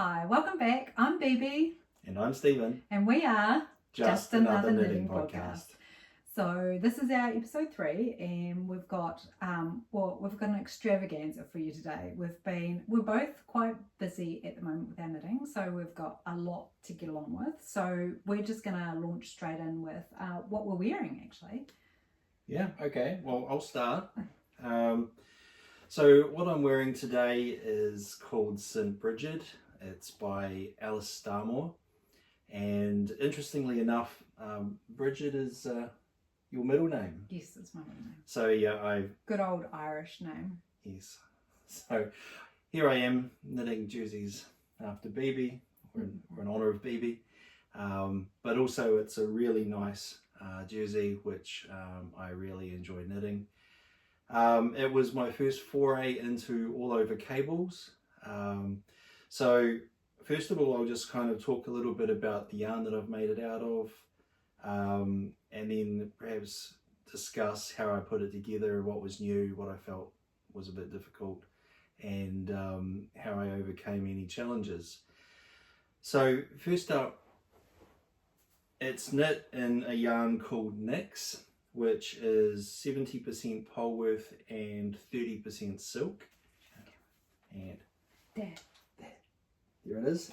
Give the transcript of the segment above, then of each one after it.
Hi, welcome back. I'm Bebe. And I'm Stephen. And we are Just Another Knitting Podcast. So this is our episode 3, and we've got an extravaganza for you today. We're both quite busy at the moment with our knitting, so we've got a lot to get along with. So we're just gonna launch straight in with what we're wearing actually. Yeah, okay. Well, I'll start. So what I'm wearing today is called St. Bridget. It's by Alice Starmore. And interestingly enough, Bridget is your middle name. Yes, it's my middle name. So yeah, good old Irish name. Yes. So here I am knitting jerseys after Bebe, or in honour of Bebe. But also it's a really nice jersey, which I really enjoy knitting. It was my first foray into all over cables. So first of all, I'll just kind of talk a little bit about the yarn that I've made it out of, and then perhaps discuss how I put it together, what was new, what I felt was a bit difficult, and how I overcame any challenges. So first up, it's knit in a yarn called Nix, which is 70% polwarth and 30% silk. And there it is.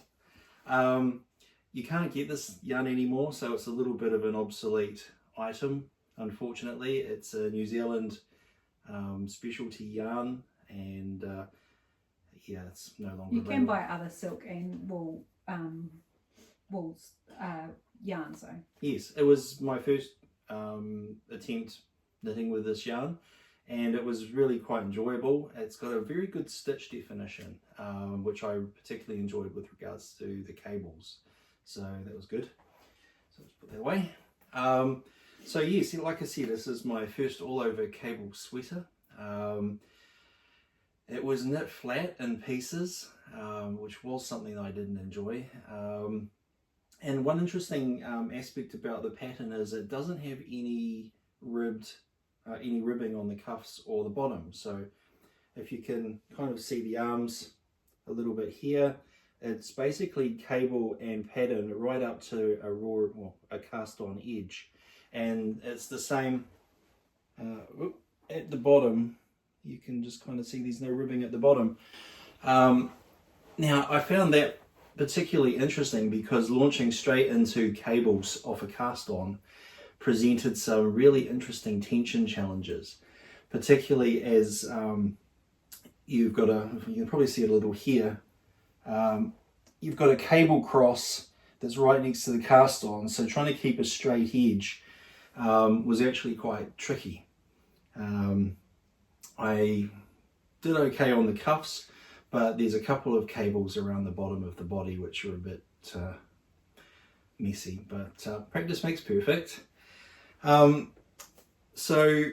You can't get this yarn anymore, so it's a little bit of an obsolete item, unfortunately. It's a New Zealand specialty yarn, and yeah, it's no longer You can buy other silk and wool yarns though. Yes, it was my first attempt knitting with this yarn, and it was really quite enjoyable. It's got a very good stitch definition, which I particularly enjoyed with regards to the cables, so that was good. So let's put that away. So yes, like I said, this is my first all over cable sweater. It was knit flat in pieces, which was something that I didn't enjoy. And one interesting aspect about the pattern is it doesn't have any ribbing on the cuffs or the bottom. So if you can kind of see the arms a little bit here, it's basically cable and pattern right up to a cast on edge. And it's the same at the bottom. You can just kind of see there's no ribbing at the bottom. Now I found that particularly interesting because launching straight into cables off a cast on presented some really interesting tension challenges, particularly as you can probably see it a little here, you've got a cable cross that's right next to the cast on, so trying to keep a straight edge was actually quite tricky. I did okay on the cuffs, but there's a couple of cables around the bottom of the body which are a bit messy, but practice makes perfect. So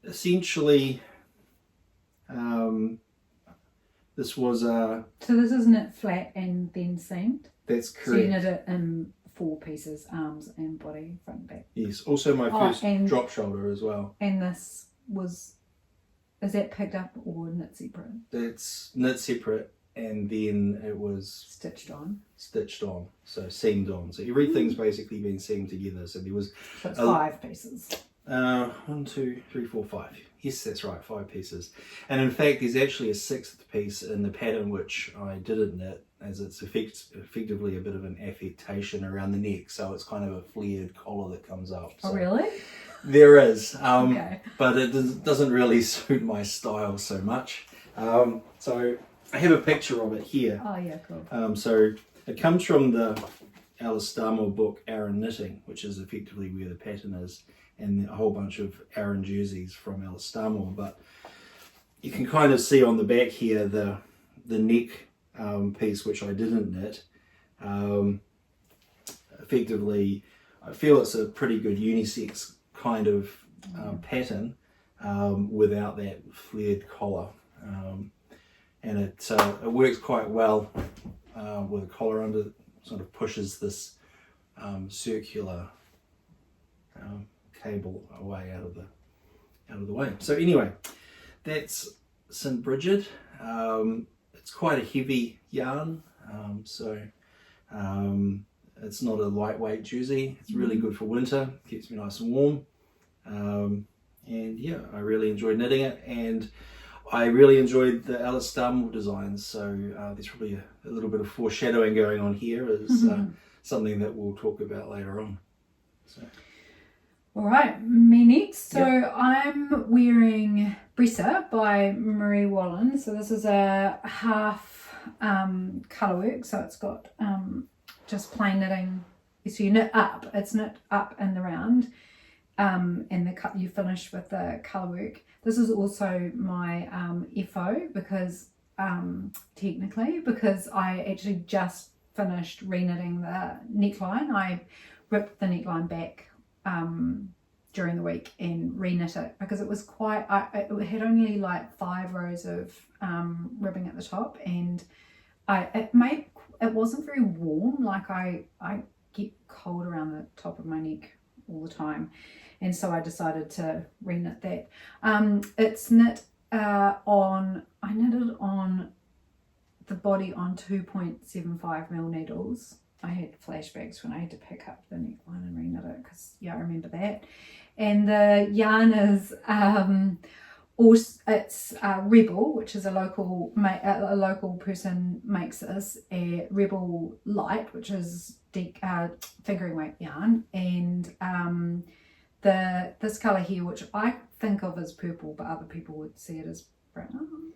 essentially this was so this is knit flat and then seamed? That's correct. So you knit it in 4 pieces, arms and body, front and back? Yes, also my first drop shoulder as well. And this is that picked up or knit separate? It's knit separate, and then it was stitched on, so seamed on. So everything's basically been seamed together. So there was 5 pieces. 1, 2, 3, 4, 5. Yes, that's right, 5 pieces. And in fact, there's actually a 6th piece in the pattern which I didn't knit, as it's effectively a bit of an affectation around the neck. So it's kind of a flared collar that comes up. So oh, really? There is, okay. But it doesn't really suit my style so much. So I have a picture of it here. Oh yeah, cool. So it comes from the Alice Starmore book, Aran Knitting, which is effectively where the pattern is, and a whole bunch of Aran jerseys from Alice Starmore. But you can kind of see on the back here the neck piece, which I didn't knit. Effectively, I feel it's a pretty good unisex kind of pattern without that flared collar, and it works quite well with a collar under. Sort of pushes this circular cable away out of the way. So anyway, that's St. Bridget. It's quite a heavy yarn. It's not a lightweight jersey. It's really good for winter. Keeps me nice and warm. And yeah, I really enjoyed knitting it, and I really enjoyed the Alice Dunmore designs. So there's probably a little bit of foreshadowing going on here as something that we'll talk about later on. So. All right, me next. So Yep. I'm wearing Brissa by Marie Wallen. So this is a half colourwork. So it's got just plain knitting. So you knit up. It's knit up and around, and you finish with the colourwork. This is also my FO because technically because I actually just finished re-knitting the neckline. I ripped the neckline back during the week and re-knit it because it was quite it had only like 5 rows of ribbing at the top, and it wasn't very warm. Like I get cold around the top of my neck all the time, and so I decided to re-knit that. It's knit I knitted on the body on 2.75mm needles. I had flashbacks when I had to pick up the neckline and re-knit it because I remember that. And the yarn is it's Rebel, which is a local person makes this, a Rebel Light, which is fingering weight yarn, and this colour here, which I think of as purple, but other people would see it as brown.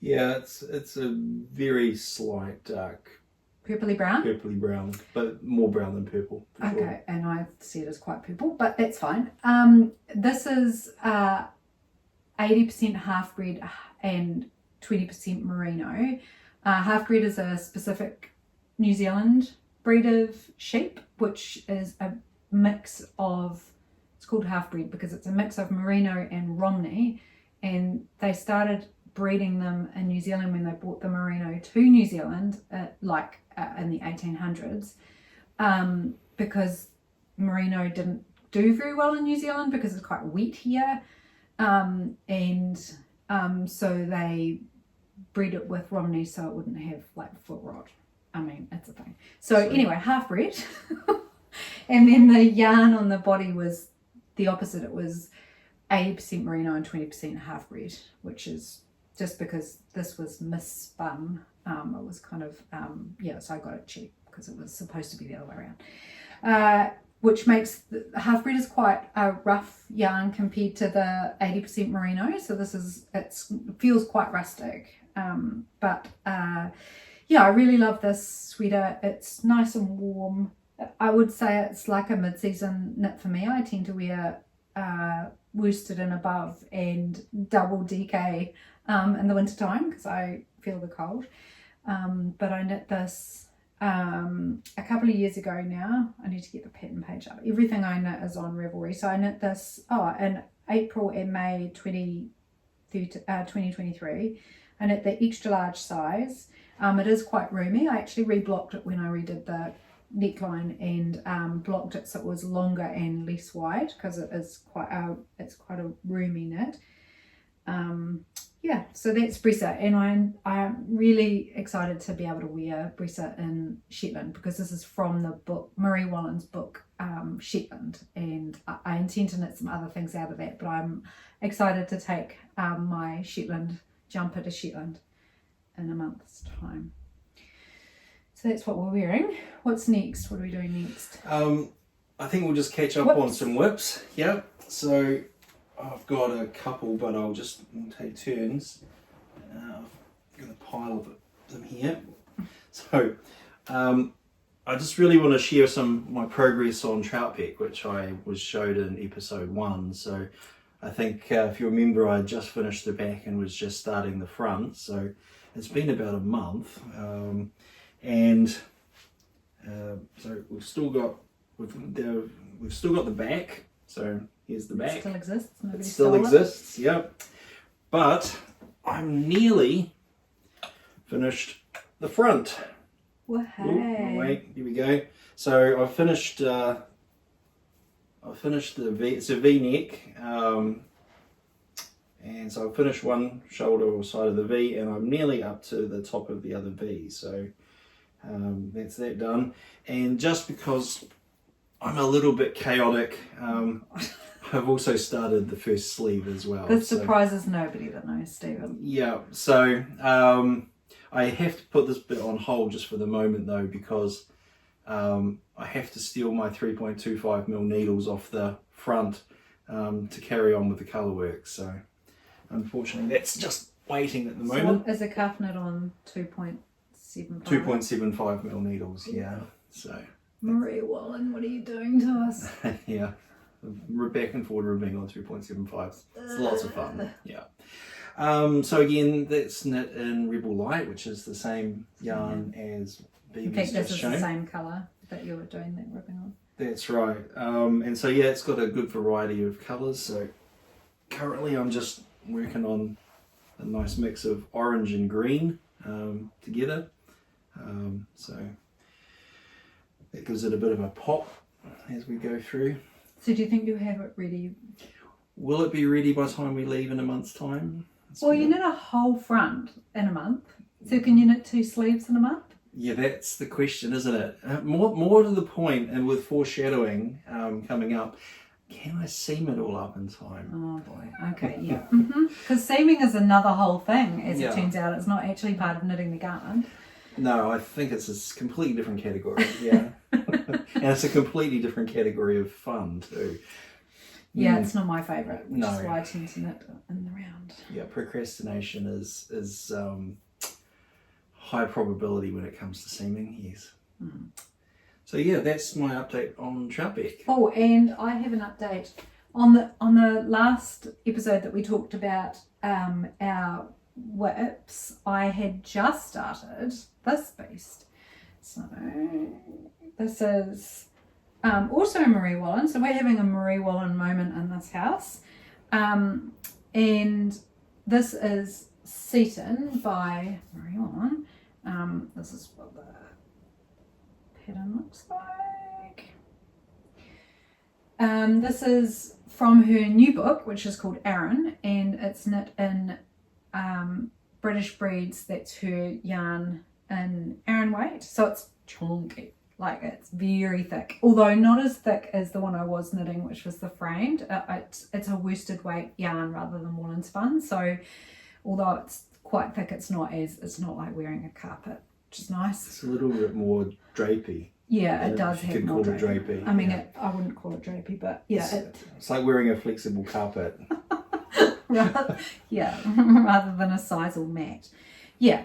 Yeah, it's a very slight dark Purpley brown, but more brown than purple. Okay, sure. And I see it as quite purple, but that's fine. This is 80% half bred and 20% merino. Half bred is a specific New Zealand breed of sheep, which is a mix of, it's called half bred because it's a mix of merino and Romney, and they started breeding them in New Zealand when they brought the merino to New Zealand, in the 1800s, because merino didn't do very well in New Zealand because it's quite wet here, so they bred it with Romney so it wouldn't have like foot rot. I mean, it's a thing. So anyway, half bred. And then the yarn on the body was the opposite. It was 80% merino and 20% half bred, which is just because this was misspun. It was kind of, so I got it cheap because it was supposed to be the other way around. Which makes the half bred is quite a rough yarn compared to the 80% merino. So it feels quite rustic. I really love this sweater. It's nice and warm. I would say it's like a mid-season knit for me. I tend to wear worsted and above and double DK in the winter time because I feel the cold. But I knit this a couple of years ago now. I need to get the pattern page up. Everything I knit is on Ravelry. So I knit this in April and May 2023. I knit the extra large size. It is quite roomy. I actually reblocked it when I redid the neckline and blocked it so it was longer and less wide because it's quite a roomy knit. So that's Brissa, and I'm really excited to be able to wear Brissa in Shetland because this is from the book, Marie Wallen's book, Shetland, and I intend to knit some other things out of that, but I'm excited to take my Shetland jumper to Shetland in a month's time. So that's what we're wearing. What's next? What are we doing next? I think we'll just catch up on some whips. Yeah. So I've got a couple, but I'll just take turns. I've got a pile of them here. So I just really want to share my progress on trout peck, which I was showed in episode 1. So I think if you remember, I just finished the back and was just starting the front. So it's been about a month. So we've still got the back. So here's the back. It still exists. It still exists. Yep. But I'm nearly finished the front. Well, hey. Wait, here we go. So I finished the V. It's a V-neck. And so I finished one shoulder or side of the V, and I'm nearly up to the top of the other V. So that's that done. And just because I'm a little bit chaotic, I've also started the first sleeve as well. This surprises nobody that knows Stephen. Yeah, so I have to put this bit on hold just for the moment though, because I have to steal my 3.25mm needles off the front to carry on with the colour work. So unfortunately that's just waiting at the moment. So is the calf knit on 2.75? 2.75mm needles, yeah. So Marie Wallen, what are you doing to us? yeah, back and forward ribbing on 2.75s. It's lots of fun. Yeah. So again, that's knit in Rebel Light, which is the same yarn as Bebe's In fact, this just is shown. the same colour that you were doing that ribbing on. That's right. And so yeah, it's got a good variety of colours. So currently I'm just working on a nice mix of orange and green together. So that gives it a bit of a pop as we go through. So do you think you have it ready? Will it be ready by the time we leave in a month's time? Well, you knit a whole front in a month. So can you knit 2 sleeves in a month? Yeah, that's the question, isn't it? More to the point, and with foreshadowing coming up, can I seam it all up in time? Oh boy, okay, yeah. Because seaming is another whole thing, as it turns out. It's not actually part of knitting the garment. No, I think it's a completely different category, yeah. And it's a completely different category of fun too. Yeah, it's not my favourite, which No. is why I tend to knit in the round. Yeah, procrastination is high probability when it comes to seaming, yes. So yeah, that's my update on Troutbeck. Oh, and I have an update on the last episode that we talked about our whips. I had just started this beast. So this is also Marie Wallen. So we're having a Marie Wallen moment in this house. And this is Seaton by Marie Wallen. This is what the pattern looks like. This is from her new book, which is called Aaron, and it's knit in British Breeds. That's her yarn in Aaron weight, so it's chunky, like it's very thick, although not as thick as the one I was knitting, which was the framed. It's a worsted weight yarn rather than woolen spun, so although it's quite thick, it's not like wearing a carpet, which is nice. It's a little bit more drapey. Yeah, it does have more drapey. I mean, yeah. I wouldn't call it drapey, but yeah, it's like wearing a flexible carpet. rather than a sisal mat. Yeah.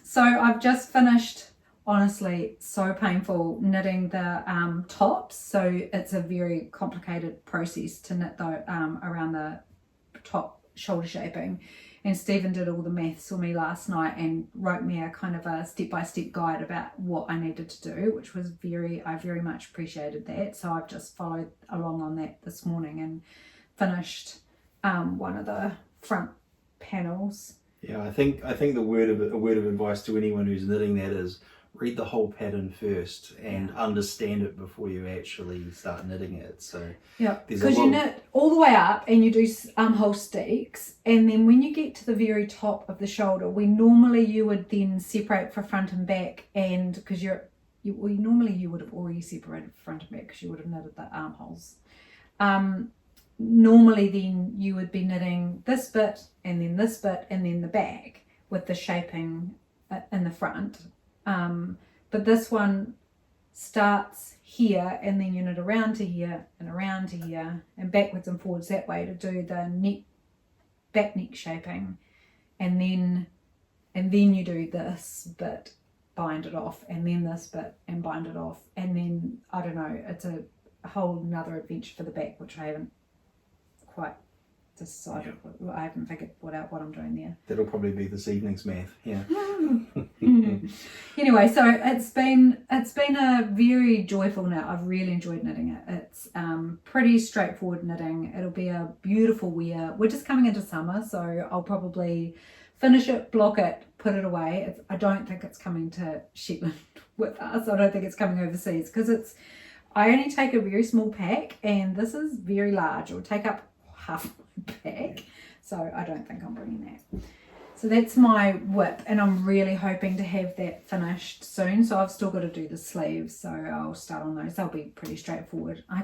So I've just finished, honestly, so painful knitting the tops. So it's a very complicated process to knit around the top shoulder shaping. And Stephen did all the maths for me last night and wrote me a kind of a step-by-step guide about what I needed to do, which was I very much appreciated that. So I've just followed along on that this morning and finished one of the front panels. Yeah, I think a word of advice to anyone who's knitting that is read the whole pattern first and understand it before you actually start knitting it. So yeah, because you knit all the way up and you do whole sticks, and then when you get to the very top of the shoulder, you would then separate for front and back, and because you would have already separated front and back because you would have knitted the armholes. Normally then you would be knitting this bit and then this bit and then the back with the shaping in the front. But this one starts here and then you knit around to here and backwards and forwards that way to do the back neck shaping, and then you do this bit, bind it off, and then this bit and bind it off, and then I don't know, it's a whole another adventure for the back, which I haven't quite decided. I haven't figured out what I'm doing there. That'll probably be this evening's math. Yeah. Anyway, so it's been a very joyful knit. I've really enjoyed knitting it. It's pretty straightforward knitting. It'll be a beautiful wear. We're just coming into summer, so I'll probably finish it, block it, put it away. I don't think it's coming to Shetland with us. I don't think it's coming overseas because I only take a very small pack, and this is very large. It will take up half my pack, so I don't think I'm bringing that. So that's my whip, and I'm really hoping to have that finished soon. So I've still got to do the sleeves, so I'll start on those. They'll be pretty straightforward. I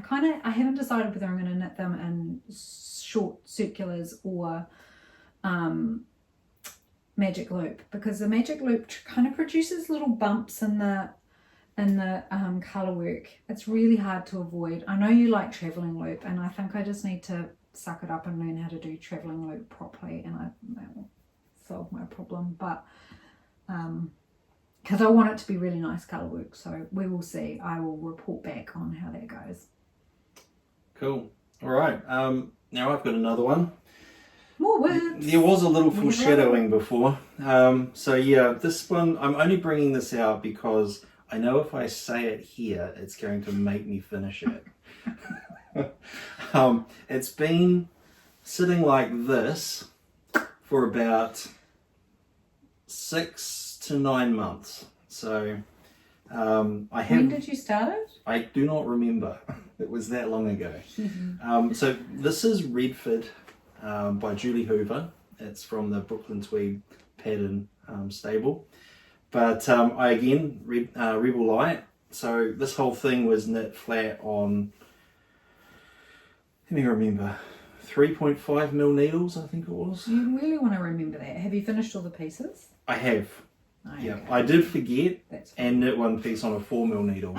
haven't decided whether I'm going to knit them in short circulars or magic loop, because the magic loop kind of produces little bumps in the colour work. It's really hard to avoid. I know you like travelling loop, and I think I just need to suck it up and learn how to do travelling loop properly, and that will solve my problem. But because I want it to be really nice colour work, so we will see. I will report back on how that goes. Cool. All right. Now I've got another one. More words. There was a little foreshadowing before. So yeah, this one, I'm only bringing this out because I know if I say it here, it's going to make me finish it. It's been sitting like this for about 6 to 9 months. So I have. When did you start it? I do not remember. It was that long ago. So this is Redford by Julie Hoover. It's from the Brooklyn Tweed pattern stable. But I again read Rebel Light. So this whole thing was knit flat on, let me remember, 3.5mm needles, I think it was. You really want to remember that. Have you finished all the pieces? I have. Oh, Yeah, okay. I did forget and knit one piece on a 4mm needle.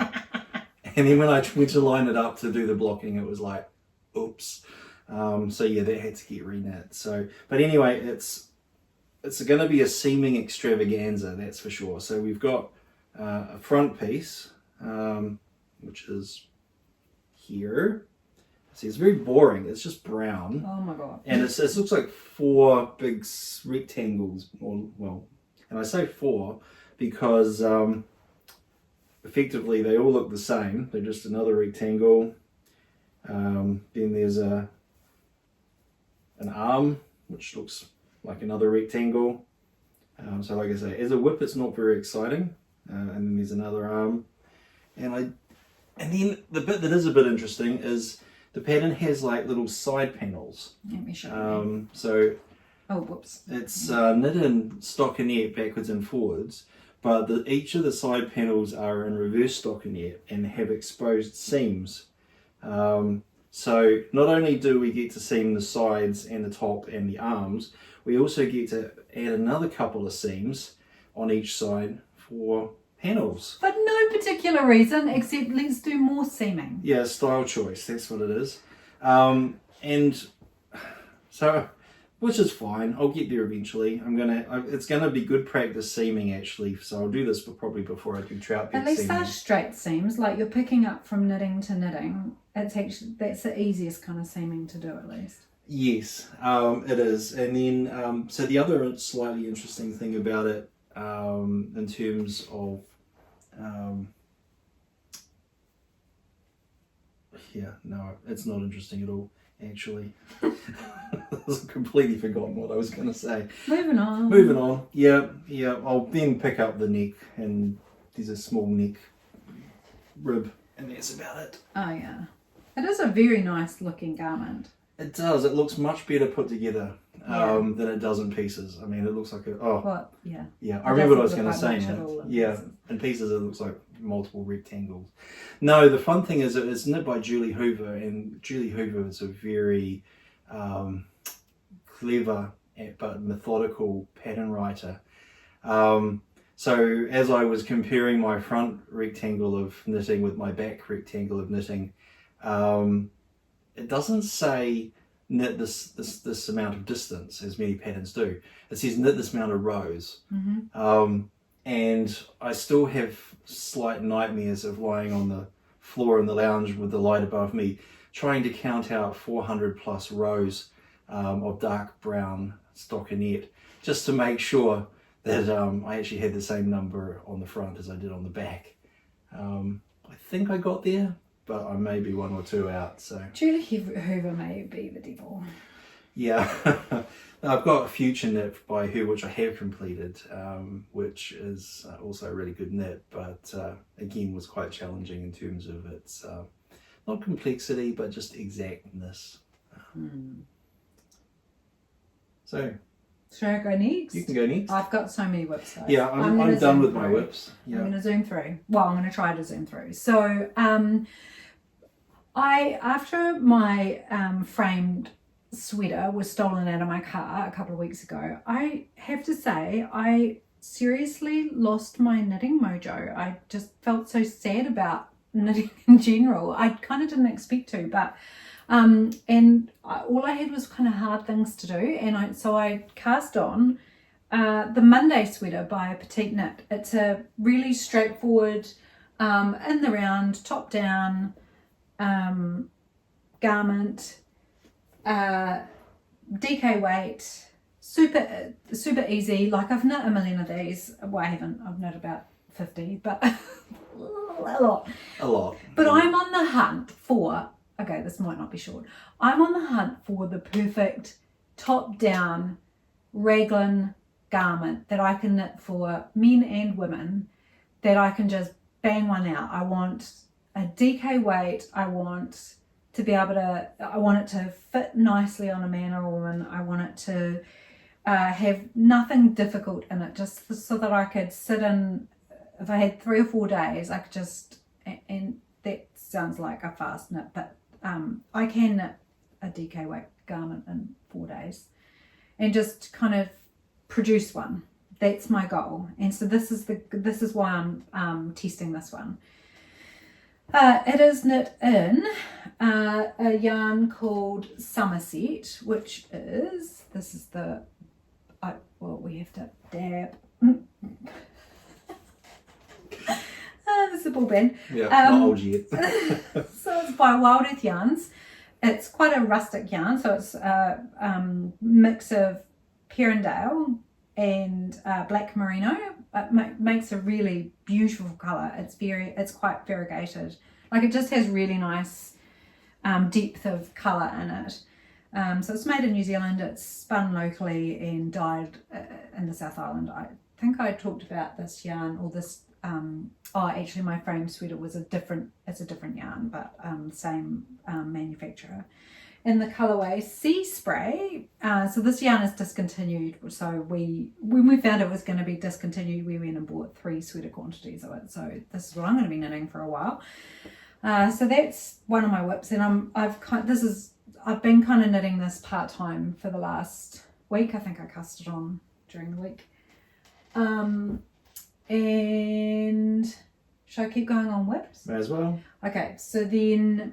And then when I went to line it up to do the blocking, it was like, oops. So yeah, that had to get re-knit. So, but anyway, it's going to be a seaming extravaganza, that's for sure. So we've got a front piece, which is here. See, it's very boring. It's just brown. Oh my god. And it looks like 4 big rectangles. Well, and I say 4 because effectively they all look the same. They're just another rectangle. Then there's an arm, which looks like another rectangle. So like I say, as a whip, it's not very exciting. And then there's another arm. And then the bit that is a bit interesting is the pattern has like little side panels. Let me show you. So Oh, whoops. it's knit in stockinette backwards and forwards, but each of the side panels are in reverse stockinette and have exposed seams. So not only do we get to seam the sides and the top and the arms, we also get to add another couple of seams on each side for panels. For no particular reason except let's do more seaming. Yeah, style choice, that's what it is. And so, which is fine, I'll get there eventually. It's gonna be good practice seaming actually, so I'll do this probably before I do trout bed At least seaming. they're straight seams, like you're picking up from knitting to knitting. That's the easiest kind of seaming to do at least. Yes, it is. And then, so the other slightly interesting thing about it, in terms of, yeah, no, it's not interesting at all, actually. I've completely forgotten what I was going to say. Moving on. Moving on. Yeah, I'll then pick up the neck, and there's a small neck rib, and that's about it. Oh yeah. It is a very nice looking garment. It does. It looks much better put together Yeah. than it does in pieces. I mean, it looks like What? Yeah. yeah. It I remember what I was doesn't going to look say like much now. at all in Yeah, pieces. in pieces it looks like multiple rectangles. No, the fun thing is that it's knit by Julie Hoover, and Julie Hoover is a very clever but methodical pattern writer. So as I was comparing my front rectangle of knitting with my back rectangle of knitting, it doesn't say knit this amount of distance as many patterns do. It says knit this amount of rows. Mm-hmm. And I still have slight nightmares of lying on the floor in the lounge with the light above me, trying to count out 400 plus rows of dark brown stockinette, just to make sure that I actually had the same number on the front as I did on the back. I think I got there, but I may be 1 or 2 out. So Julie Hoover may be the devil. yeah. I've got a future knit by her which I have completed, which is also a really good knit, but again was quite challenging in terms of its not complexity but just exactness. So Should I go next? You can go next. I've got so many whips though. Yeah, I'm done with my whips. Yeah. I'm going to zoom through. Well, I'm going to try to zoom through. So, after my framed sweater was stolen out of my car a couple of weeks ago, I have to say I seriously lost my knitting mojo. I just felt so sad about knitting in general. I kind of didn't expect to, but all I had was kind of hard things to do, and so I cast on the Monday sweater by Petite Knit. It's a really straightforward in the round, top down garment, DK weight, super easy. Like, I've knit a million of these. Well, I haven't. I've knit about 50, but a lot. But I'm on the hunt for, okay, this might not be short. I'm on the hunt for the perfect top down raglan garment that I can knit for men and women, that I can just bang one out. I want a DK weight. I want to be able to, I want it to fit nicely on a man or a woman. I want it to have nothing difficult in it, just so that I could sit in, if I had 3 or 4 days, I could just, and that sounds like a fast knit, but I can knit a DK weight garment in 4 days and just kind of produce one. That's my goal. And so this is why I'm testing this one. It is knit in a yarn called Somerset, which is, this is the, well, we have to dab. This is a ball band. Yeah, not old yet. So it's by Wild Earth Yarns. It's quite a rustic yarn, so it's a mix of Perendale and black merino. It makes a really beautiful colour. It's quite variegated. Like, it just has really nice depth of colour in it. So it's made in New Zealand. It's spun locally and dyed in the South Island. I think I talked about this yarn, or this. Actually, my frame sweater was it's a different yarn, but same manufacturer. In the colourway Sea Spray. So this yarn is discontinued. So when we found it was going to be discontinued, we went and bought 3 sweater quantities of it. So this is what I'm going to be knitting for a while. So that's one of my whips, and I've been kind of knitting this part time for the last week. I think I cast it on during the week. And should I keep going on whips? May as well. Okay, so then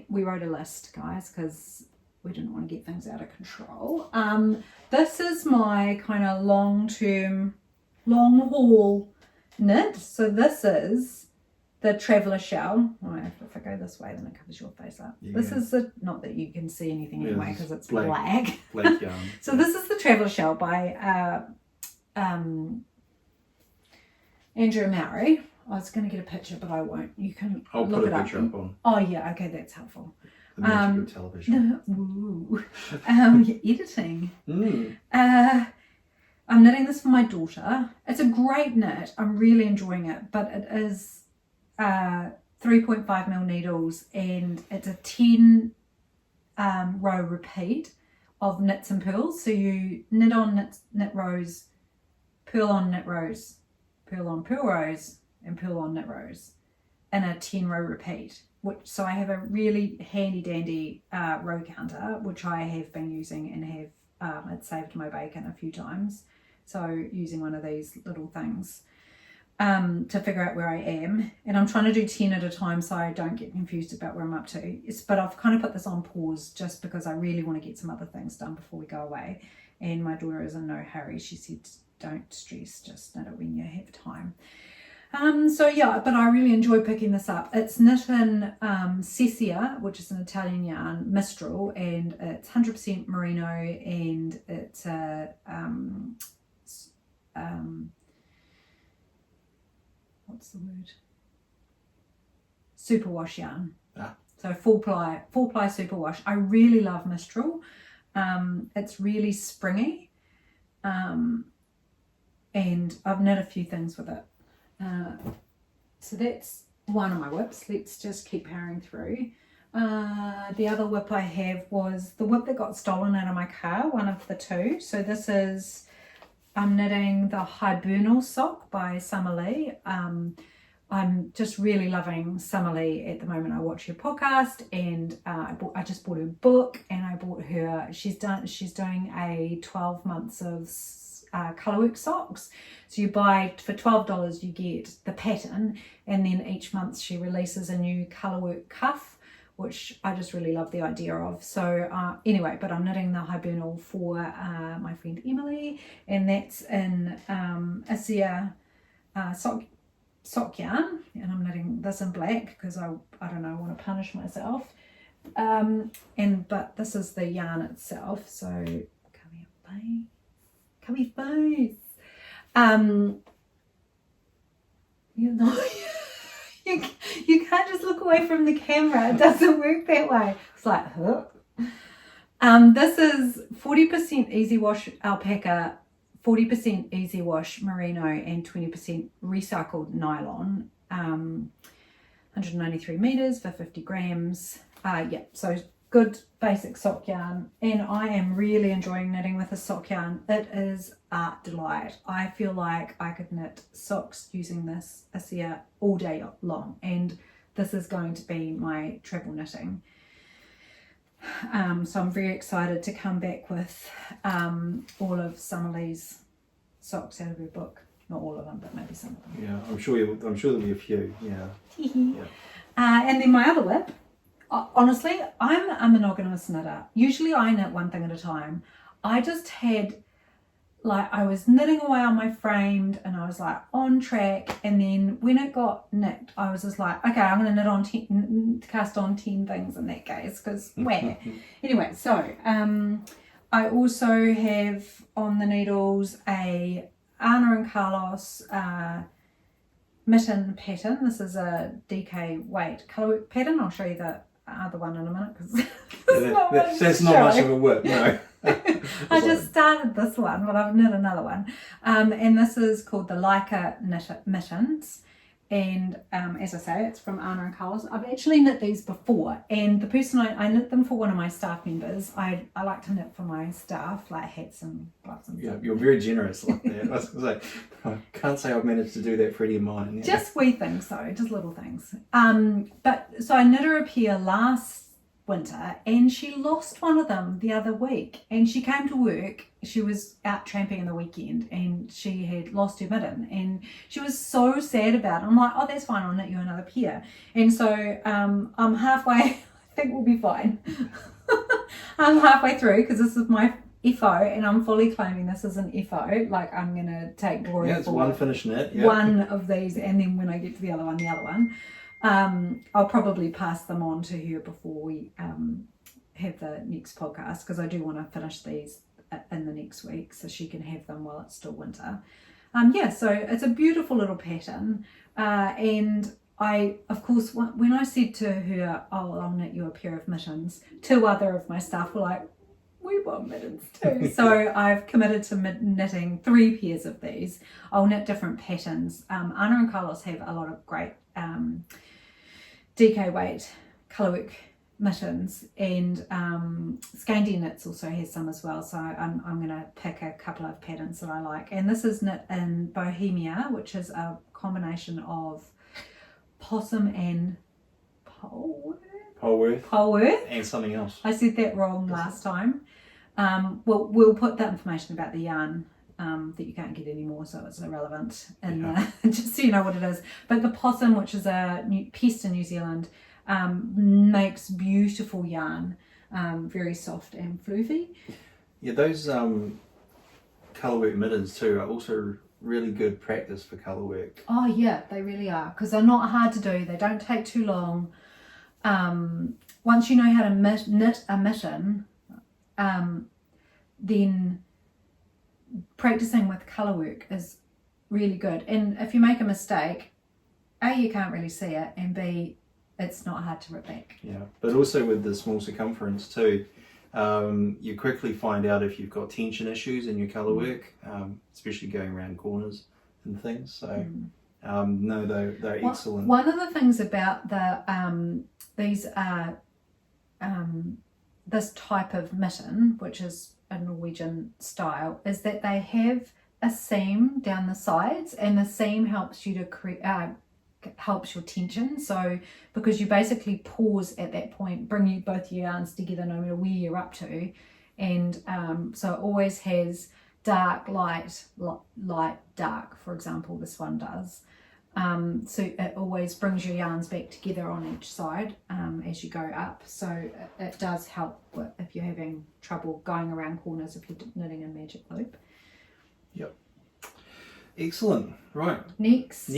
we wrote a list, guys, because we didn't want to get things out of control. This is my kind of long haul knit. So this is the Traveller Shell. Oh, if I go this way, then it covers your face up. Yeah. This is not that you can see anything anyway, because it's black. Black yarn. So this is the Traveller Shell by Andrew Mowry. I was going to get a picture, but I won't. You can I'll look put a it picture up on. Oh yeah, okay, that's helpful. The magic of television. Editing. I'm knitting this for my daughter. It's a great knit. I'm really enjoying it, but it is 3.5mm needles, and it's a 10 row repeat of knits and purls. So you knit on knit rows, purl on knit rows, purl on purl rows, and purl on knit rows in a 10 row repeat. So I have a really handy dandy row counter, which I have been using and have it saved my bacon a few times. So using one of these little things to figure out where I am, and I'm trying to do 10 at a time so I don't get confused about where I'm up to. But I've kind of put this on pause just because I really want to get some other things done before we go away, and my daughter is in no hurry. She said, don't stress, just knit it when you have time. So yeah, but I really enjoy picking this up. It's knit in Cessia, which is an Italian yarn, Mistral, and it's 100% merino, and it's a what's the word? Superwash yarn. So full ply superwash. I really love Mistral. It's really springy, and I've knit a few things with it. So that's one of my whips. Let's just keep powering through. The other whip I have was the whip that got stolen out of my car, one of the two. So this is, I'm knitting the Hibernal sock by Summer Lee. I'm just really loving Summer Lee at the moment. I watch her podcast, and I just bought her book, and I bought her, she's doing a 12 months of colourwork socks. So you buy, for $12 you get the pattern, and then each month she releases a new colourwork cuff, which I just really love the idea of. So anyway, but I'm knitting the Hibernal for my friend Emily, and that's in Asia sock yarn, and I'm knitting this in black because I don't know, I want to punish myself. But this is the yarn itself. So come here, babe. Come here, face. You know, you can't just look away from the camera. It doesn't work that way. It's like, huh? This is 40% easy wash alpaca, 40% easy wash merino, and 20% recycled nylon. 193 meters for 50 grams. Yeah, so good basic sock yarn, and I am really enjoying knitting with a sock yarn. It is a delight. I feel like I could knit socks using this Asia all day long, and this is going to be my travel knitting. So I'm very excited to come back with all of Summer Lee's socks out of her book. Not all of them, but maybe some of them. Yeah, I'm sure there'll be a few. Yeah. Yeah. And then my other whip. Honestly, I'm a monogamous knitter. Usually I knit one thing at a time. I just had, like, I was knitting away on my framed, and I was like on track, and then when it got knit, I was just like, okay, I'm going to cast on 10 things in that case, because where? Anyway, so I also have on the needles a Anna and Carlos mitten pattern. This is a DK weight colourwork pattern. I'll show you the other one in a minute, because that's not much of a whip, no. I just started this one, but I've knit another one, and this is called the Leica mittens, and as I say, it's from Anna and Carlos. I've actually knit these before, and the person I knit them for one of my staff members. I like to knit for my staff, like hats and gloves and stuff. You're very generous like that. I was going to say, I can't say I've managed to do that for any of mine. Yeah. Just wee things though, just little things. But so I knit her a pair last winter, and she lost one of them the other week, and she came to work. She was out tramping in the weekend, and she had lost her mitten, and she was so sad about it. I'm like, oh, that's fine, I'll knit you another pair. And so I'm halfway. I think we'll be fine. I'm halfway through, because this is my FO, and I'm fully claiming this is an FO. Like, I'm gonna take glory for it's one finished knit. Yep. One of these, and then when I get to the other one. I'll probably pass them on to her before we have the next podcast, because I do want to finish these in the next week so she can have them while it's still winter. Yeah, so it's a beautiful little pattern, and I, of course, when I said to her, oh, I'll knit you a pair of mittens, 2 other of my staff were like, we want mittens too. So I've committed to knitting 3 pairs of these. I'll knit different patterns. Anna and Carlos have a lot of great DK weight colourwork mittens, and Scandy Knits also has some as well. So I'm going to pick a couple of patterns that I like. And this is knit in Bohemia, which is a combination of possum and polwarth. And something else. I said that wrong last time. We'll put that information about the yarn that you can't get anymore, so it's irrelevant, and just so you know what it is. But the possum, which is a pest in New Zealand, makes beautiful yarn, very soft and floofy. Yeah, those colourwork mittens too are also really good practice for colourwork. Oh yeah, they really are, because they're not hard to do. They don't take too long. Once you know how to knit a mitten, then practicing with colourwork is really good. And if you make a mistake, A, you can't really see it, and B, it's not hard to rip back. Yeah, but also with the small circumference too, you quickly find out if you've got tension issues in your colourwork, especially going around corners and things. So no, they're excellent. One of the things about the these this type of mitten, which is a Norwegian style, is that they have a seam down the sides, and the seam helps you to create helps your tension. So because you basically pause at that point, bring you both your yarns together no matter where you're up to, and so it always has dark, light, light, dark. For example, this one does. So it always brings your yarns back together on each side as you go up. So it does help if you're having trouble going around corners if you're knitting a magic loop. Yep. Excellent. Right. Next.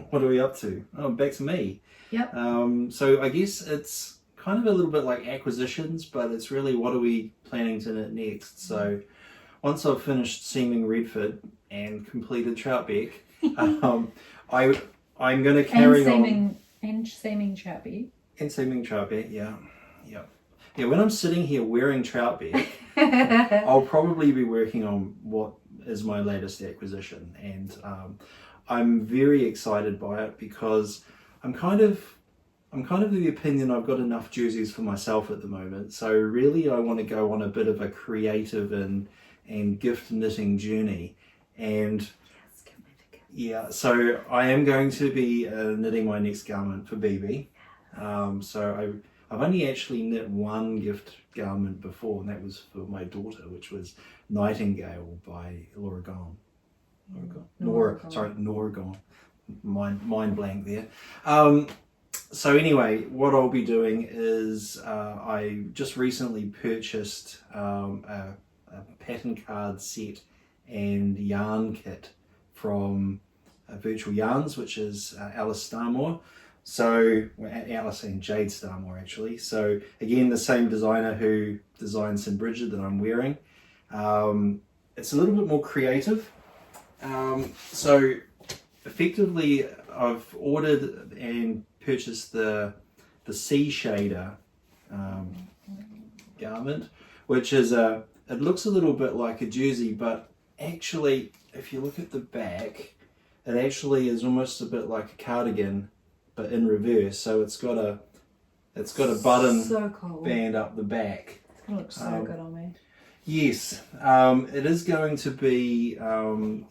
What are we up to? Oh, back to me. Yep. So I guess it's kind of a little bit like acquisitions, but it's really what are we planning to knit next. So once I've finished seaming Redford and completed Troutbeck, I'm going to carry on. And seaming Troutbeck. And seaming Troutbeck, yeah. When I'm sitting here wearing Troutbeck, I'll probably be working on what is my latest acquisition, and I'm very excited by it because I'm kind of the opinion I've got enough jerseys for myself at the moment. So really, I want to go on a bit of a creative and gift knitting journey, and yeah, so I am going to be knitting my next garment for Bebe. So I've only actually knit one gift garment before, and that was for my daughter, which was Nightingale by Laura Gone. Nora Gone. Mind blank there. So anyway, what I'll be doing is I just recently purchased a pattern card set and yarn kit from Virtual Yarns, which is Alice Starmore. So Alice and Jade Starmore actually. So again, the same designer who designed St. Bridget that I'm wearing. It's a little bit more creative. So effectively, I've ordered and purchased the Sea Shader garment, which is it looks a little bit like a jersey, but actually, if you look at the back, it actually is almost a bit like a cardigan, but in reverse. So it's got a button so cool. band up the back. It's gonna look so good on me. Yes, it is going to be.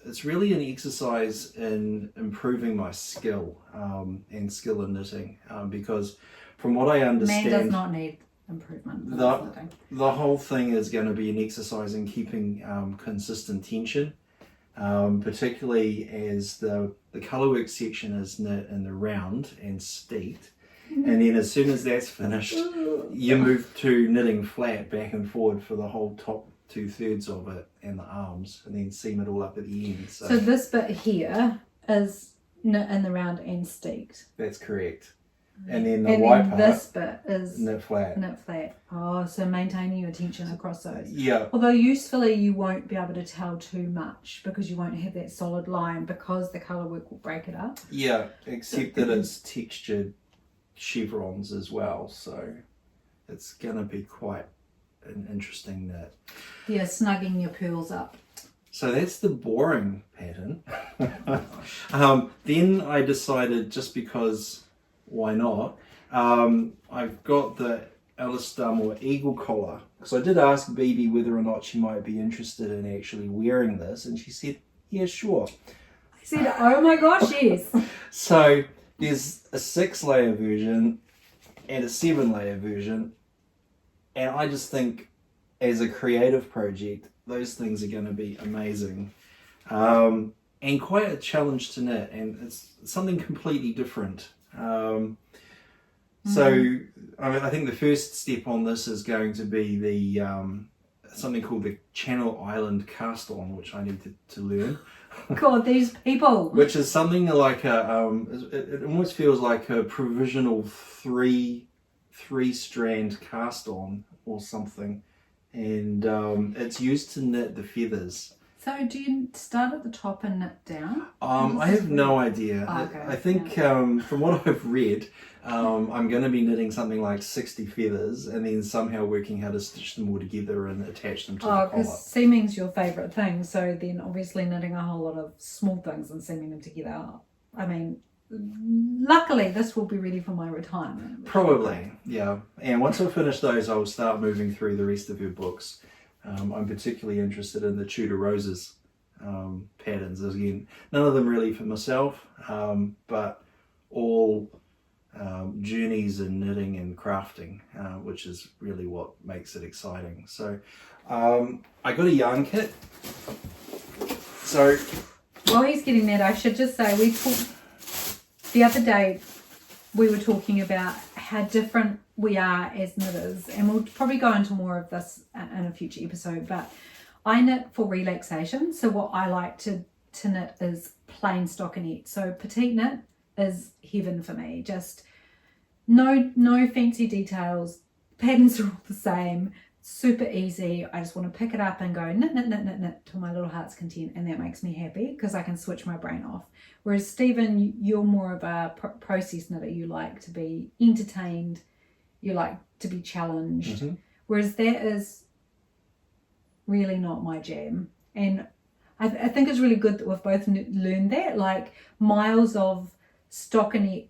It's really an exercise in improving my skill and skill in knitting, because from what I understand, man does not need improvement. The whole thing is going to be an exercise in keeping consistent tension, particularly as the colourwork section is knit in the round and steeped. And then as soon as that's finished, you move to knitting flat back and forward for the whole top 2/3 of it and the arms, and then seam it all up at the end. So this bit here is knit in the round and steeped. That's correct. And then the white part, this bit is knit flat. Oh, so maintaining your tension across those. Yeah. Although usefully you won't be able to tell too much because you won't have that solid line because the colourwork will break it up. Yeah, except that it's textured chevrons as well, so it's gonna be quite an interesting knit. Yeah, snugging your pearls up. So that's the boring pattern. Then I decided, just because why not, I've got the Alice Starmore eagle collar, because I did ask Bebe whether or not she might be interested in actually wearing this, and she said yeah, sure. I said oh my gosh, yes. So there's a 6-layer version and a 7-layer version, and I just think as a creative project those things are going to be amazing, and quite a challenge to knit, and it's something completely different. So I think the first step on this is going to be the something called the Channel Island cast on, which I need to learn. God, these people. Which is something like it almost feels like a provisional three strand cast on or something, and it's used to knit the feathers. So do you start at the top and knit down? I have no idea. Oh, okay. I think from what I've read, I'm going to be knitting something like 60 feathers and then somehow working how to stitch them all together and attach them to the collar. Because seaming's your favourite thing, so then obviously knitting a whole lot of small things and seaming them together. I mean, luckily this will be ready for my retirement. Probably, yeah. And once I finish those, I'll start moving through the rest of your books. I'm particularly interested in the Tudor Roses patterns. Again, none of them really for myself, but all journeys in knitting and crafting, which is really what makes it exciting. So I got a yarn kit. So while he's getting that, I should just say we talked the other day. We were talking about how different we are as knitters, and we'll probably go into more of this in a future episode. But I knit for relaxation, so what I like to knit is plain stockinette. So petite knit is heaven for me. Just no fancy details. Patterns are all the same. Super easy. I just want to pick it up and go knit, knit, knit, knit, knit to my little heart's content, and that makes me happy because I can switch my brain off. Whereas Stephen, you're more of a process knitter. You like to be entertained. You like to be challenged. Mm-hmm. Whereas that is really not my jam. And I think it's really good that we've both learned that. Like miles of stockinette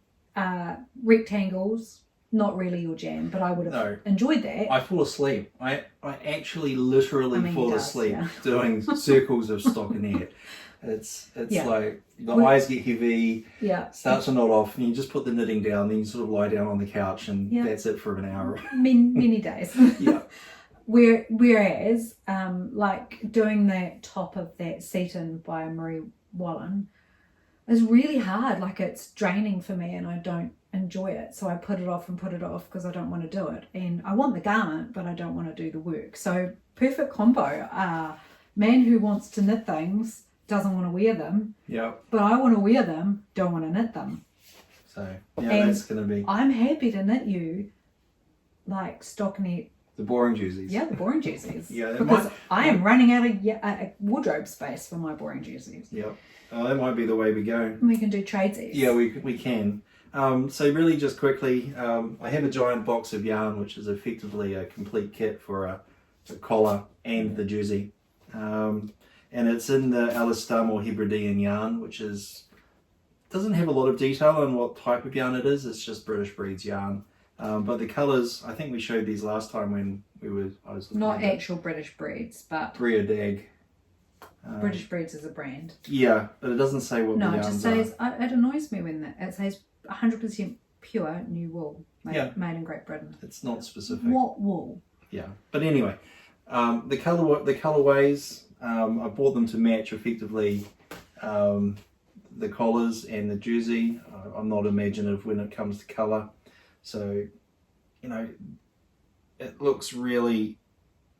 rectangles, not really your jam, but I would have enjoyed that. I fall asleep. I actually literally fall asleep doing circles of stockinette. It's like the eyes get heavy, starts to nod off, and you just put the knitting down, then you sort of lie down on the couch, and that's it for an hour. Many days. Yeah. Whereas, like doing the top of that Seton by Marie Wallen is really hard. Like it's draining for me, and I don't enjoy it. So I put it off because I don't want to do it. And I want the garment, but I don't want to do the work. So perfect combo. Man who wants to knit things doesn't want to wear them. Yeah. But I want to wear them, don't want to knit them. So that's going to be. I'm happy to knit you like stockinette. The boring jerseys. Yeah, the boring jerseys. Yeah, because I am running out of wardrobe space for my boring jerseys. Yep. That might be the way we go. We can do tradesies. Yeah, we can. So really just quickly, I have a giant box of yarn, which is effectively a complete kit for a collar and the jersey. And it's in the Elastum or Hebridean yarn, which doesn't have a lot of detail on what type of yarn it is. It's just British Breeds yarn. But the colours, I think we showed these last time when I was looking not at actual British Breeds, but Brea Dag. British Breeds is a brand. Yeah, but it doesn't say what the yarns it just says, it annoys me when it says 100% pure new wool made in Great Britain. It's not specific. What wool? Yeah, but anyway, the colorways, I bought them to match effectively the collars and the jersey. I'm not imaginative when it comes to colour, so it looks really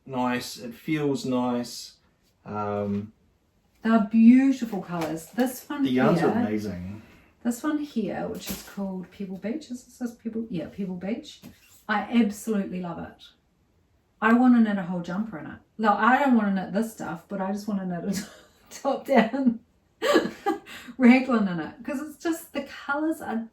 nice. It feels nice. They're beautiful colours. This one the yarns are amazing. This one here, which is called Pebble Beach. Is this Pebble? Yeah, Pebble Beach. I absolutely love it. I want to knit a whole jumper in it. No, I don't want to knit this stuff, but I just want to knit a top down raglan in it because it's just the colours are.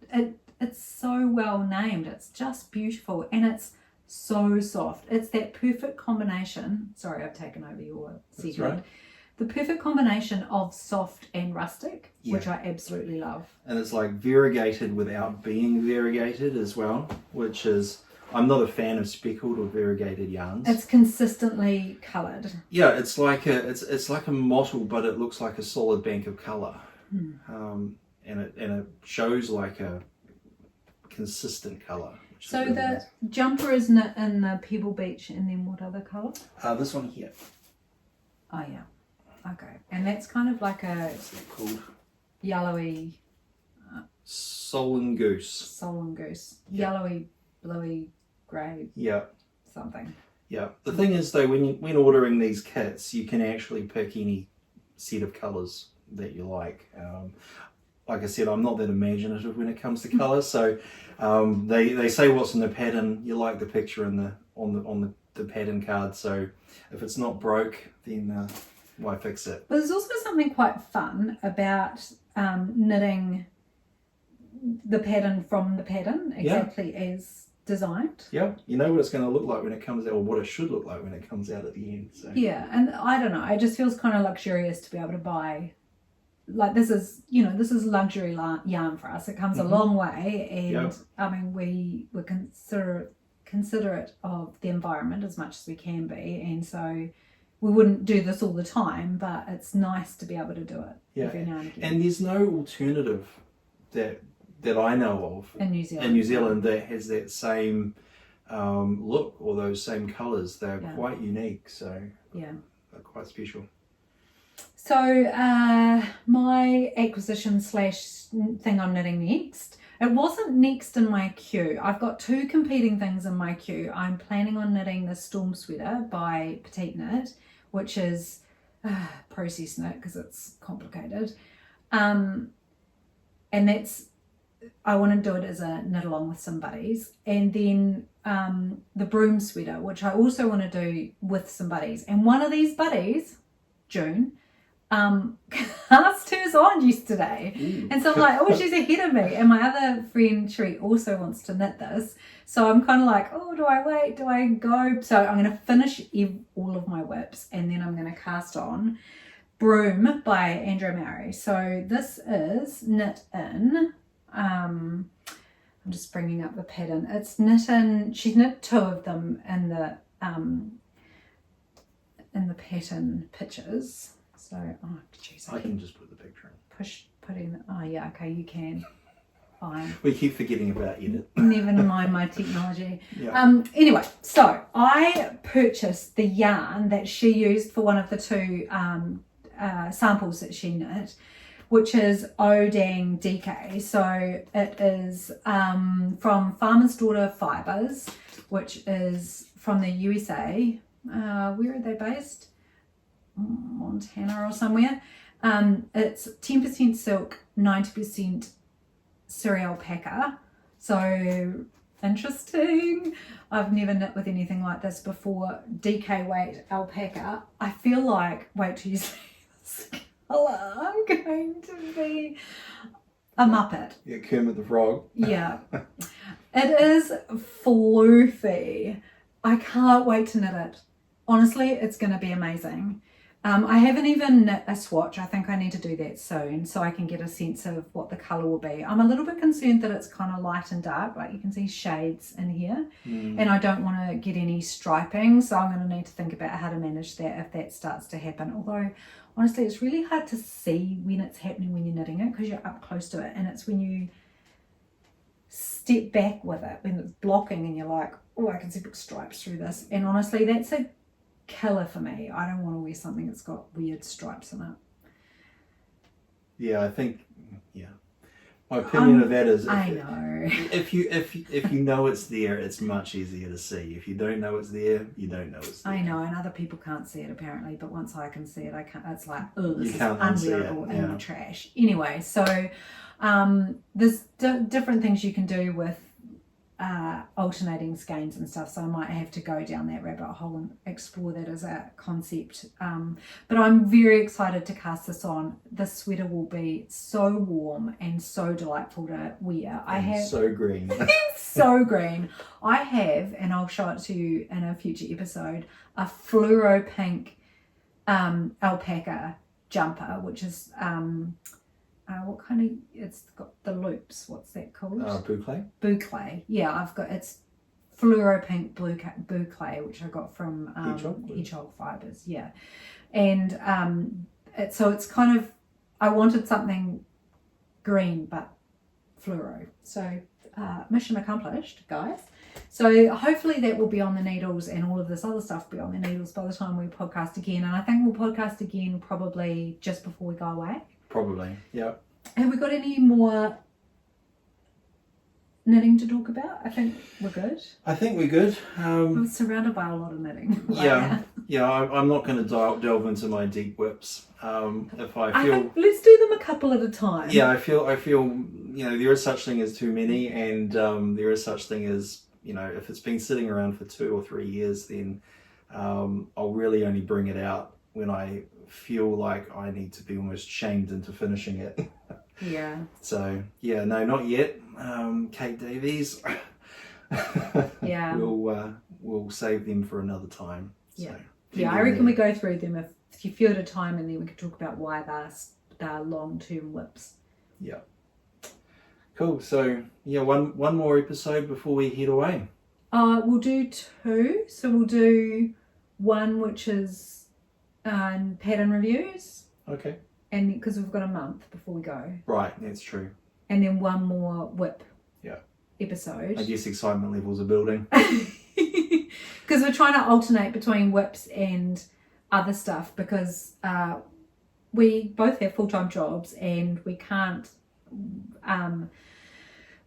It's so well named. It's just beautiful and it's so soft. It's that perfect combination. Sorry, I've taken over your segment. Right. The perfect combination of soft and rustic, which I absolutely love. And it's like variegated without being variegated as well, which is, I'm not a fan of speckled or variegated yarns. It's consistently coloured. Yeah, it's like a mottle, but it looks like a solid bank of colour. And it shows like a consistent colour. So really the jumper is knit in the Pebble Beach, and then what other colour? This one here. Oh yeah. Okay, and that's kind of like a what's that called? Yellowy. Solan goose. Solan goose. Yeah. Yellowy, bluey, grey. Yeah. Something. Yeah. The thing is though, when ordering these kits, you can actually pick any set of colours that you like. Like I said, I'm not that imaginative when it comes to colour, so they say what's in the pattern. You like the picture in on the pattern card. So if it's not broke, then why fix it? But there's also something quite fun about knitting the pattern from the pattern exactly as designed. Yeah, you know what it's going to look like when it comes out, or what it should look like when it comes out at the end. So. Yeah, and I don't know, it just feels kind of luxurious to be able to buy like this is luxury yarn for us. It comes a long way, and I mean we're considerate of the environment as much as we can be, and so we wouldn't do this all the time, but it's nice to be able to do it every now and again. And there's no alternative that I know of in New Zealand that has that same look or those same colours. They're quite unique, so they're quite special. So my acquisition / thing I'm knitting next, it wasn't next in my queue. I've got 2 competing things in my queue. I'm planning on knitting the Storm Sweater by Petite Knit, which is process knit because it's complicated. And I want to do it as a knit along with some buddies. And then the Broom Sweater, which I also want to do with some buddies. And one of these buddies, June, cast hers on yesterday. And so I'm like, oh, she's ahead of me. And my other friend Sheree also wants to knit this, so I'm kind of like, oh, do I wait, do I go? So I'm going to finish all of my whips, and then I'm going to cast on Broom by Andrew Murray. So this is knit in, I'm just bringing up the pattern. It's knit in, she's knit 2 of them in the pattern pictures. So, oh, jeez. I can just put the picture in. Oh, yeah, okay, you can. Fine. We keep forgetting about edit. Never mind my technology. Yeah. Anyway, so I purchased the yarn that she used for one of the 2 samples that she knit, which is Odang DK. So it is from Farmer's Daughter Fibers, which is from the USA. Where are they based? Montana or somewhere. It's 10% silk, 90% Suri alpaca. So interesting. I've never knit with anything like this before. DK weight alpaca. I feel like, wait till you see this colour, I'm going to be a muppet. Yeah, Kermit the Frog. Yeah. It is floofy. I can't wait to knit it. Honestly, it's going to be amazing. I haven't even knit a swatch. I think I need to do that soon so I can get a sense of what the colour will be. I'm a little bit concerned that it's kind of light and dark, like you can see shades in here, and I don't want to get any striping, so I'm going to need to think about how to manage that if that starts to happen. Although, honestly, it's really hard to see when it's happening when you're knitting it because you're up close to it, and it's when you step back with it, when it's blocking and you're like, oh, I can see big stripes through this, and honestly, that's a killer for me. I don't want to wear something that's got weird stripes in it. Yeah, I think, my opinion of that is if you know it's there, it's much easier to see. If you don't know it's there, you don't know it's there. I know, and other people can't see it apparently, but once I can see it, I can't. It's like, oh, this is can't unreadable unsee it, in the trash. Anyway, so there's different things you can do with alternating skeins and stuff, so I might have to go down that rabbit hole and explore that as a concept, but I'm very excited to cast this on. This sweater will be so warm and so delightful to wear. So green. So green. I have, and I'll show it to you in a future episode, a fluoro pink alpaca jumper, which is what kind of, it's got the loops, what's that called? Boucle. Boucle. Yeah, I've got, it's fluoro pink boucle, which I got from Hedgehog Fibers. Yeah. And so it's kind of, I wanted something green but fluoro. So mission accomplished, guys. So hopefully that will be on the needles, and all of this other stuff will be on the needles by the time we podcast again. And I think we'll podcast again probably just before we go away. Probably, yeah. Have we got any more knitting to talk about? I think we're good. I think we're good. I'm surrounded by a lot of knitting. I'm not going to delve into my deep whips. If I feel, let's do them a couple at a time. Yeah, I feel, there is such thing as too many, and there is such thing as, if it's been sitting around for 2 or 3 years, then I'll really only bring it out when I feel like I need to be almost shamed into finishing it. Yeah. So no, not yet. Kate Davies. Yeah. We'll save them for another time. Yeah. So, I reckon we go through them a few at a time, and then we can talk about why they're they're long-term whips. Yeah. Cool. So yeah, one more episode before we head away. We'll do 2. So we'll do one which is pattern reviews, Okay. and because we've got a month before we go, Right, that's true. and then one more whip. Yeah. Episode. I guess excitement levels are building. Because we're trying to alternate between whips and other stuff, because we both have full-time jobs and we can't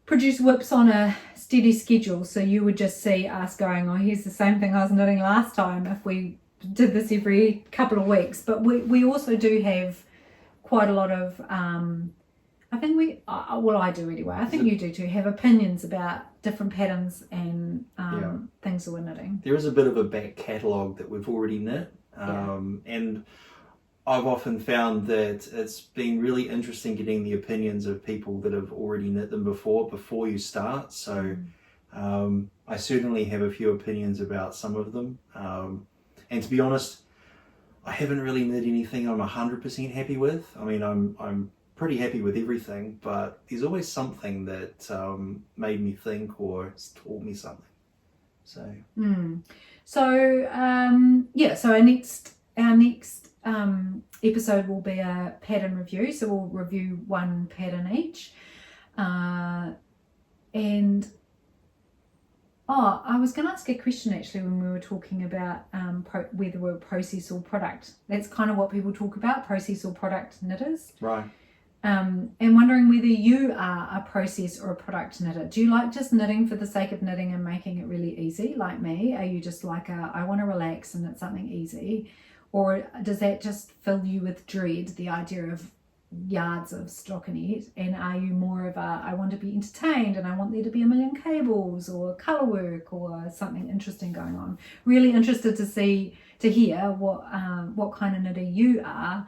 produce whips on a steady schedule. So you would just see us going, oh, here's the same thing I was knitting last time, if we did this every couple of weeks. But we also do have quite a lot of I think I do anyway, I think you do too, have opinions about different patterns and things that we're knitting. There is a bit of a back catalogue that we've already knit, and I've often found that it's been really interesting getting the opinions of people that have already knit them before you start. So I certainly have a few opinions about some of them, and to be honest, I haven't really knit anything I'm 100% happy with. I mean, I'm pretty happy with everything, but there's always something that made me think or has taught me something. So so our next episode will be a pattern review. So we'll review one pattern each, and I was going to ask a question actually when we were talking about whether we're process or product. That's kind of what people talk about, process or product knitters. Right. And wondering whether you are a process or a product knitter. Do you like just knitting for the sake of knitting and making it really easy, like me? Are you just like I want to relax and knit something easy? Or does that just fill you with dread, the idea of yards of stockinette? And are you more of I want to be entertained and I want there to be a million cables or colour work or something interesting going on? Really interested to hear what kind of knitter you are.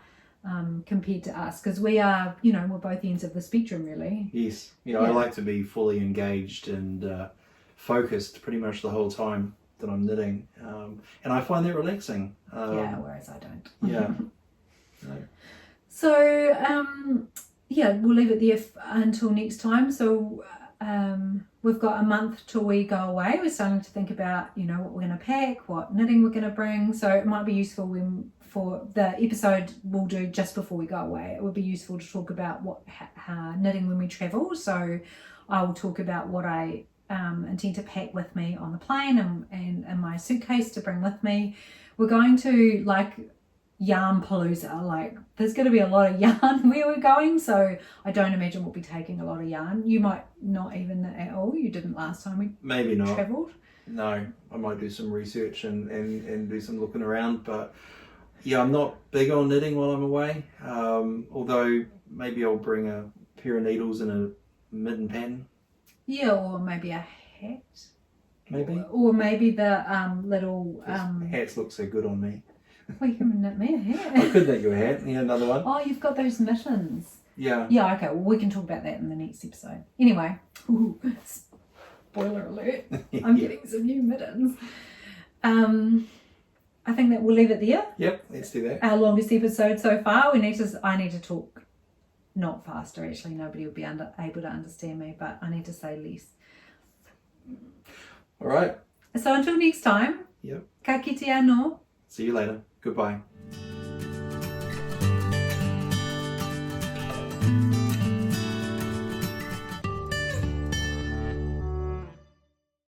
Compared to us, because we are, we're both ends of the spectrum, really. Yes. I like to be fully engaged and focused pretty much the whole time that I'm knitting, and I find that relaxing. Whereas I don't. Yeah. No. So we'll leave it there until next time. So we've got a month till we go away. We're starting to think about what we're going to pack, what knitting we're going to bring, so it might be useful for the episode we'll do just before we go away. It would be useful to talk about what knitting when we travel. So I will talk about what I intend to pack with me on the plane and my suitcase to bring with me. We're going to yarn palooza. There's going to be a lot of yarn where we're going, so I don't imagine we'll be taking a lot of yarn. You might not even knit at all. You didn't last time we maybe not traveled. No, I might do some research and do some looking around, but yeah, I'm not big on knitting while I'm away, although maybe I'll bring a pair of needles and a mitten pen. Yeah, or maybe a hat. Maybe. Or maybe the little... hats look so good on me. Well, you can knit me a hat. I could knit you a hat. Yeah, another one. Oh, you've got those mittens. Yeah. Yeah, okay, well, we can talk about that in the next episode. Anyway, spoiler alert, I'm getting some new mittens. I think that we'll leave it there. Yep, let's do that. Our longest episode so far. I need to talk not faster, actually. Nobody will be able to understand me, but I need to say less. All right. So until next time. Yep. Ka kite anō. See you later. Goodbye.